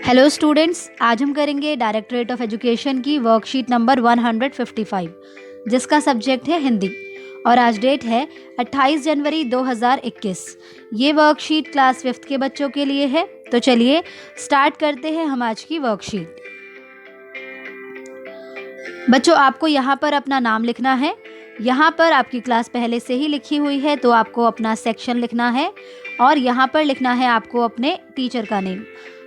Hello students, आज हम करेंगे डायरेक्टरेट ऑफ एजुकेशन की वर्कशीट नंबर 155 जिसका सब्जेक्ट है हिंदी और आज डेट है 28 जनवरी 2021। ये वर्कशीट क्लास 5th के बच्चों के लिए है। तो चलिए स्टार्ट करते हैं हम आज की वर्कशीट। बच्चों, आपको यहाँ पर अपना नाम लिखना है। यहाँ पर आपकी क्लास पहले से ही लिखी हुई है तो आपको अपना सेक्शन लिखना है और यहाँ पर लिखना है आपको अपने टीचर का नेम।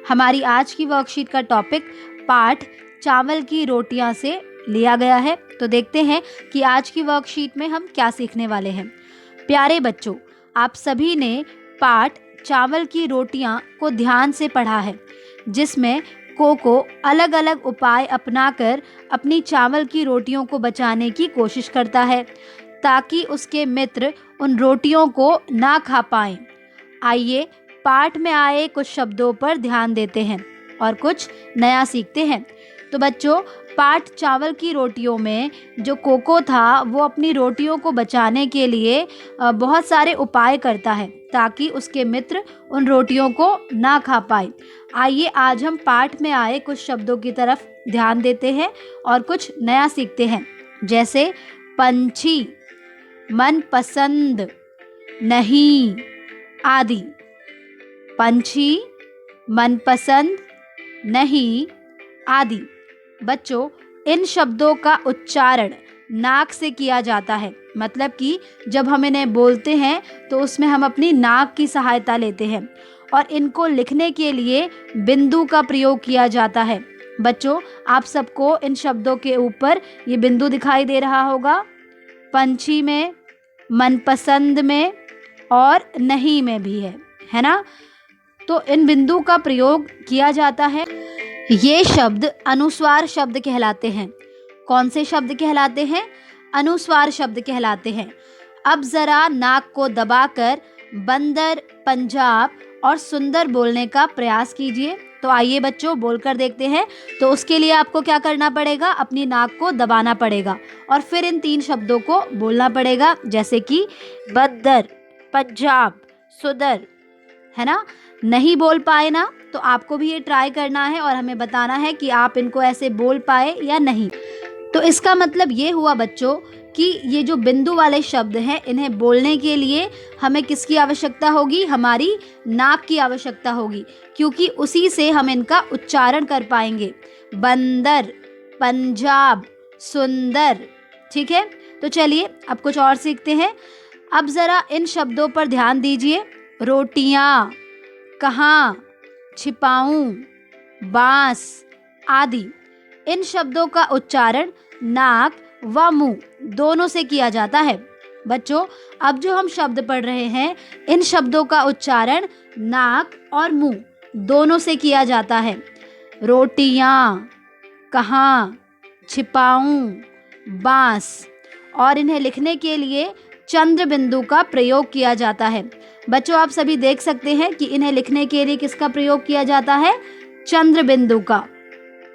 हमारी आज की वर्कशीट का टॉपिक पाठ चावल की रोटियां से लिया गया है। तो देखते हैं कि आज की वर्कशीट में हम क्या सीखने वाले हैं। प्यारे बच्चों, आप सभी ने पाठ चावल की रोटियां को ध्यान से पढ़ा है, जिसमें कोको अलग अलग उपाय अपनाकर अपनी चावल की रोटियों को बचाने की कोशिश करता है ताकि उसके मित्र उन रोटियों को ना खा पाएं। आइए पाठ में आए कुछ शब्दों पर ध्यान देते हैं और कुछ नया सीखते हैं। तो बच्चों, पाठ चावल की रोटियों में जो कोको था वो अपनी रोटियों को बचाने के लिए बहुत सारे उपाय करता है ताकि उसके मित्र उन रोटियों को ना खा पाए। आइए आज हम पाठ में आए कुछ शब्दों की तरफ ध्यान देते हैं और कुछ नया सीखते हैं, जैसे पंछी, मनपसंद, नहीं आदि। पंछी, मनपसंद, नहीं आदि। बच्चों, इन शब्दों का उच्चारण नाक से किया जाता है। मतलब कि जब हम इन्हें बोलते हैं तो उसमें हम अपनी नाक की सहायता लेते हैं और इनको लिखने के लिए बिंदु का प्रयोग किया जाता है। बच्चों, आप सबको इन शब्दों के ऊपर ये बिंदु दिखाई दे रहा होगा। पंछी में, मनपसंद में और नहीं में भी है ना। तो इन बिंदु का प्रयोग किया जाता है। ये शब्द अनुस्वार शब्द कहलाते हैं। कौन से शब्द कहलाते हैं? अनुस्वार शब्द कहलाते हैं। अब जरा नाक को दबाकर बंदर, पंजाब और सुंदर बोलने का प्रयास कीजिए। तो आइए बच्चों, बोलकर देखते हैं। तो उसके लिए आपको क्या करना पड़ेगा? अपनी नाक को दबाना पड़ेगा और फिर इन 3 शब्दों को बोलना पड़ेगा, जैसे कि बंदर, पंजाब, सुंदर, है ना। नहीं बोल पाए ना, तो आपको भी ये ट्राई करना है और हमें बताना है कि आप इनको ऐसे बोल पाए या नहीं। तो इसका मतलब ये हुआ बच्चों कि ये जो बिंदु वाले शब्द हैं, इन्हें बोलने के लिए हमें किसकी आवश्यकता होगी? हमारी नाक की आवश्यकता होगी, क्योंकि उसी से हम इनका उच्चारण कर पाएंगे। बंदर, पंजाब, सुंदर। ठीक है, तो चलिए अब कुछ और सीखते हैं। अब ज़रा इन शब्दों पर ध्यान दीजिए। रोटियाँ, कहाँ, छिपाऊं, बांस आदि। इन शब्दों का उच्चारण नाक व मुंह दोनों से किया जाता है। बच्चों, अब जो हम शब्द पढ़ रहे हैं, इन शब्दों का उच्चारण नाक और मुंह दोनों से किया जाता है। रोटियाँ, कहाँ, छिपाऊं, बांस। और इन्हें लिखने के लिए चंद्र बिंदु का प्रयोग किया जाता है। बच्चों, आप सभी देख सकते हैं कि इन्हें लिखने के लिए किसका प्रयोग किया जाता है? चंद्र बिंदु का।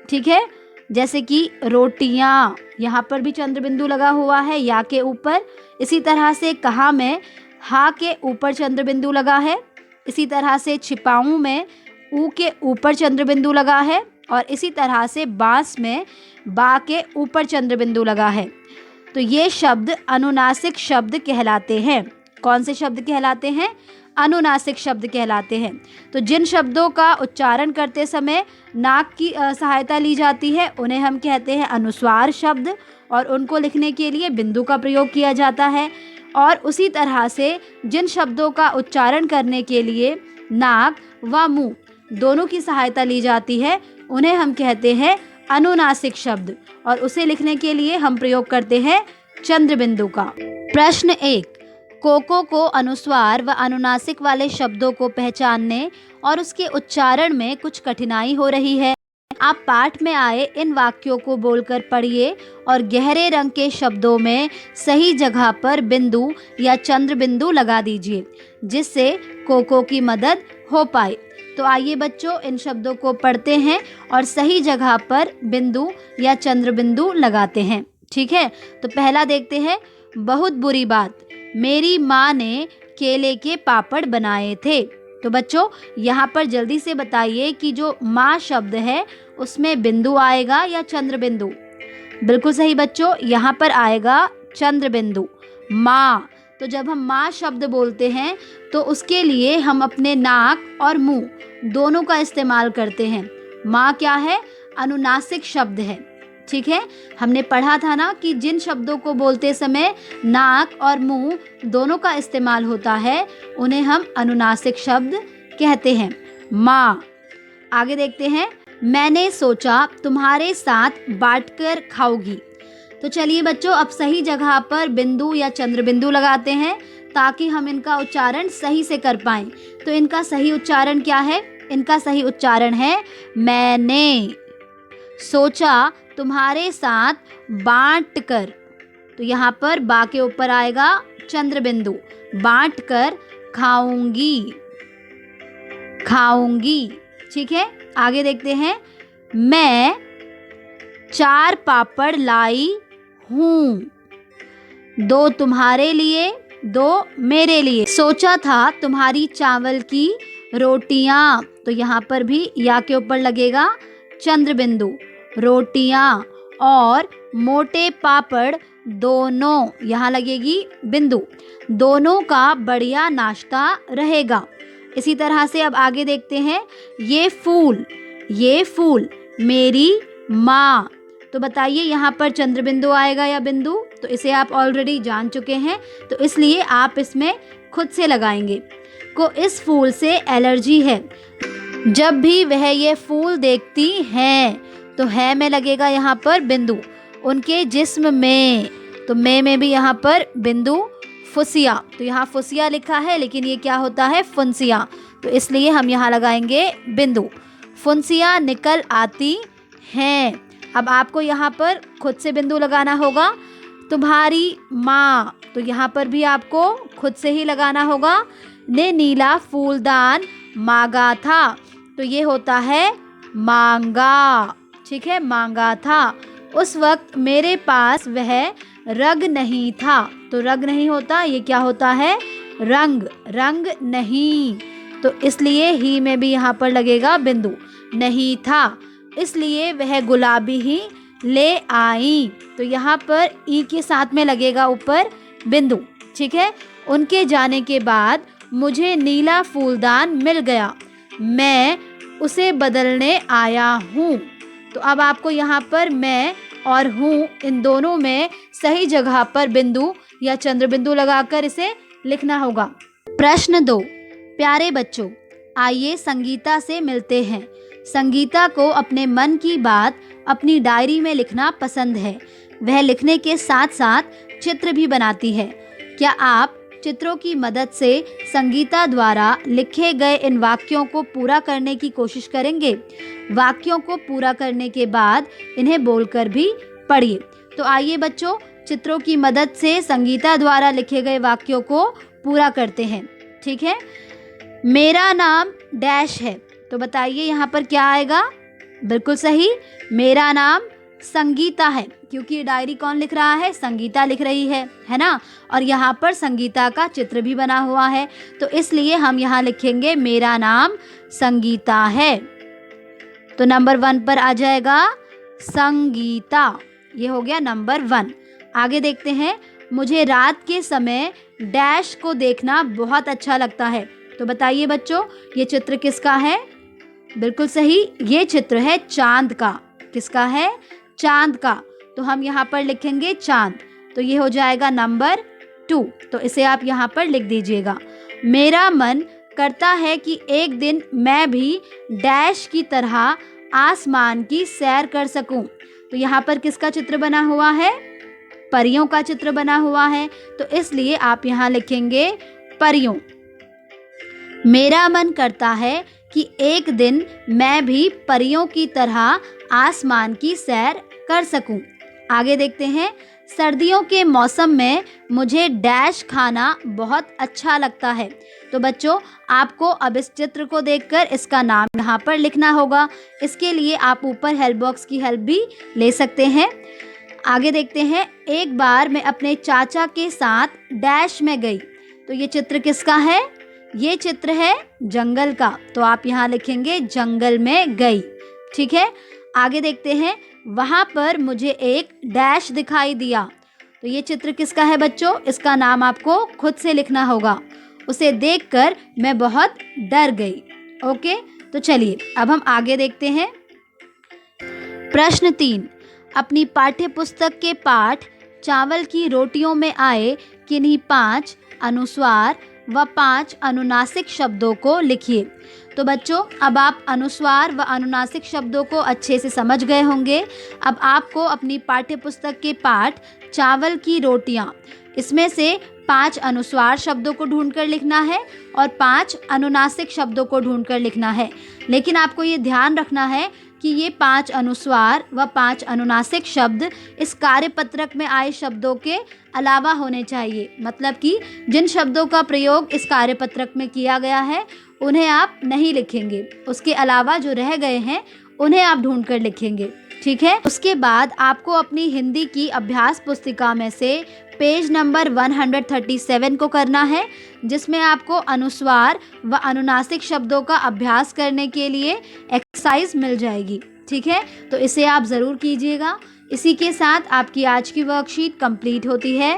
ठीक है, जैसे कि रोटियां, यहाँ पर भी चंद्र बिंदु लगा हुआ है या के ऊपर। इसी तरह से कहाँ में हा के ऊपर चंद्र बिंदु लगा है। इसी तरह से छिपाऊं में ऊ के ऊपर चंद्र बिंदु लगा है और इसी तरह से बांस में बा के ऊपर चंद्र बिंदु लगा है। तो ये शब्द अनुनासिक शब्द कहलाते हैं। कौन से शब्द कहलाते हैं? अनुनासिक शब्द कहलाते हैं। तो जिन शब्दों का उच्चारण करते समय नाक की सहायता ली जाती है, उन्हें हम कहते हैं अनुस्वार शब्द और उनको लिखने के लिए बिंदु का प्रयोग किया जाता है। और उसी तरह से जिन शब्दों का उच्चारण करने के लिए नाक व मुंह दोनों की सहायता ली जाती है, उन्हें हम कहते हैं अनुनासिक शब्द और उसे लिखने के लिए हम प्रयोग करते हैं चंद्र बिंदु का। प्रश्न 1, कोको को अनुस्वार व अनुनासिक वाले शब्दों को पहचानने और उसके उच्चारण में कुछ कठिनाई हो रही है। आप पाठ में आए इन वाक्यों को बोलकर पढ़िए और गहरे रंग के शब्दों में सही जगह पर बिंदु या चंद्र बिंदु लगा दीजिए, जिससे कोको की मदद हो पाए। तो आइए बच्चों, इन शब्दों को पढ़ते हैं और सही जगह पर बिंदु या चंद्र बिंदु लगाते हैं। ठीक है, तो पहला देखते हैं। बहुत बुरी बात, मेरी माँ ने केले के पापड़ बनाए थे। तो बच्चों यहाँ पर जल्दी से बताइए कि जो माँ शब्द है उसमें बिंदु आएगा या चंद्र बिंदु? बिल्कुल सही बच्चों, यहाँ पर आएगा चंद्र बिंदु। माँ, तो जब हम माँ शब्द बोलते हैं तो उसके लिए हम अपने नाक और मुंह दोनों का इस्तेमाल करते हैं। माँ क्या है? अनुनासिक शब्द है। ठीक है, हमने पढ़ा था ना कि जिन शब्दों को बोलते समय नाक और मुंह दोनों का इस्तेमाल होता है उन्हें हम अनुनासिक शब्द कहते हैं। माँ। आगे देखते हैं, मैंने सोचा तुम्हारे साथ बांटकर खाऊंगी। तो चलिए बच्चों, अब सही जगह पर बिंदु या चंद्र बिंदु लगाते हैं ताकि हम इनका उच्चारण सही से कर पाएं। तो इनका सही उच्चारण क्या है? इनका सही उच्चारण है मैंने सोचा तुम्हारे साथ बांट कर। तो यहाँ पर बा के ऊपर आएगा चंद्र बिंदु, बांट कर खाऊंगी, खाऊंगी। ठीक है, आगे देखते हैं, मैं 4 पापड़ लाई हूँ, 2 तुम्हारे लिए 2 मेरे लिए। सोचा था तुम्हारी चावल की रोटियां। तो यहाँ पर भी या के ऊपर लगेगा चंद्र बिंदु, रोटियां, और मोटे पापड़ दोनों, यहाँ लगेगी बिंदु, दोनों का बढ़िया नाश्ता रहेगा। इसी तरह से अब आगे देखते हैं, ये फूल मेरी माँ। तो बताइए यहाँ पर चंद्र बिंदु आएगा या बिंदु? तो इसे आप ऑलरेडी जान चुके हैं, तो इसलिए आप इसमें खुद से लगाएंगे। को इस फूल से एलर्जी है, जब भी वह ये फूल देखती हैं। तो है में लगेगा यहाँ पर बिंदु। उनके जिस्म में, तो में भी यहाँ पर बिंदु। फुसिया, तो यहाँ फुसिया लिखा है लेकिन ये क्या होता है? फुंसिया, तो इसलिए हम यहाँ लगाएंगे बिंदु। फुंसिया निकल आती हैं। अब आपको यहाँ पर खुद से बिंदु लगाना होगा। तुम्हारी माँ, तो यहाँ पर भी आपको खुद से ही लगाना होगा। ने नीला फूलदान मांगा था, तो ये होता है मांगा। ठीक है, मांगा था। उस वक्त मेरे पास वह रग नहीं था। तो रग नहीं होता, ये क्या होता है? रंग, रंग नहीं। तो इसलिए ही में भी यहाँ पर लगेगा बिंदु। नहीं था, इसलिए वह गुलाबी ही ले आई। तो यहाँ पर ई के साथ में लगेगा ऊपर बिंदु। ठीक है, उनके जाने के बाद मुझे नीला फूलदान मिल गया, मैं उसे बदलने आया हूँ। तो अब आपको यहाँ पर मैं और हूँ इन दोनों में सही जगह पर बिंदु या चंद्र बिंदु लगाकर इसे लिखना होगा। प्रश्न 2, प्यारे बच्चों, आइए संगीता से मिलते हैं। संगीता को अपने मन की बात अपनी डायरी में लिखना पसंद है। वह लिखने के साथ साथ चित्र भी बनाती है। क्या आप चित्रों की मदद से संगीता द्वारा लिखे गए इन वाक्यों को पूरा करने की कोशिश करेंगे? वाक्यों को पूरा करने के बाद इन्हें बोलकर भी पढ़िए। तो आइए बच्चों, चित्रों की मदद से संगीता द्वारा लिखे गए वाक्यों को पूरा करते हैं। ठीक है, मेरा नाम डैश है। तो बताइए यहाँ पर क्या आएगा? बिल्कुल सही, मेरा नाम संगीता है, क्योंकि डायरी कौन लिख रहा है? संगीता लिख रही है ना। और यहाँ पर संगीता का चित्र भी बना हुआ है, तो इसलिए हम यहाँ लिखेंगे मेरा नाम संगीता है। तो नंबर 1 पर आ जाएगा संगीता। ये हो गया नंबर 1। आगे देखते हैं, मुझे रात के समय डैश को देखना बहुत अच्छा लगता है। तो बताइए बच्चों, ये चित्र किसका है? बिल्कुल सही, ये चित्र है चांद का। किसका है? चांद का। तो हम यहाँ पर लिखेंगे चांद। तो ये हो जाएगा नंबर 2। तो इसे आप यहाँ पर लिख दीजिएगा। मेरा मन करता है कि एक दिन मैं भी डैश की तरह आसमान की सैर कर सकूं। तो यहाँ पर किसका चित्र बना हुआ है? परियों का चित्र बना हुआ है, तो इसलिए आप यहाँ लिखेंगे परियों। मेरा मन करता है कि एक दिन मैं भी परियों की तरह आसमान की सैर कर सकूं। आगे देखते हैं, सर्दियों के मौसम में मुझे डैश खाना बहुत अच्छा लगता है। तो बच्चों, आपको अब इस चित्र को देखकर इसका नाम यहाँ पर लिखना होगा। इसके लिए आप ऊपर हेल्प बॉक्स की हेल्प भी ले सकते हैं। आगे देखते हैं, एक बार मैं अपने चाचा के साथ डैश में गई। तो ये चित्र किसका है? ये चित्र है जंगल का, तो आप यहाँ लिखेंगे जंगल में गई। ठीक है, आगे देखते हैं। वहाँ पर मुझे एक डैश दिखाई दिया। तो ये चित्र किसका है बच्चों? इसका नाम आपको खुद से लिखना होगा। उसे देखकर मैं बहुत डर गई। ओके, तो चलिए अब हम आगे देखते हैं। प्रश्न 3, अपनी पाठ्य पुस्तक के पाठ चावल की रोटियों में आए किन्हीं 5 अनुस्वार व 5 अनुनासिक शब्दों को लिखिए। तो बच्चों, अब आप अनुस्वार व अनुनासिक शब्दों को अच्छे से समझ गए होंगे। अब आपको अपनी पाठ्य पुस्तक के पाठ चावल की रोटियां, इसमें से 5 अनुस्वार शब्दों को ढूंढकर लिखना है और 5 अनुनासिक शब्दों को ढूंढकर लिखना है। लेकिन आपको ये ध्यान रखना है कि ये 5 अनुस्वार व 5 अनुनासिक शब्द इस कार्यपत्रक में आए शब्दों के अलावा होने चाहिए। मतलब कि जिन शब्दों का प्रयोग इस कार्यपत्रक में किया गया है उन्हें आप नहीं लिखेंगे, उसके अलावा जो रह गए हैं उन्हें आप ढूंढ कर लिखेंगे। ठीक है, उसके बाद आपको अपनी हिंदी की अभ्यास पुस्तिका में से पेज नंबर 137 को करना है, जिसमें आपको अनुस्वार व अनुनासिक शब्दों का अभ्यास करने के लिए एक्सरसाइज मिल जाएगी। ठीक है, तो इसे आप ज़रूर कीजिएगा। इसी के साथ आपकी आज की वर्कशीट कंप्लीट होती है।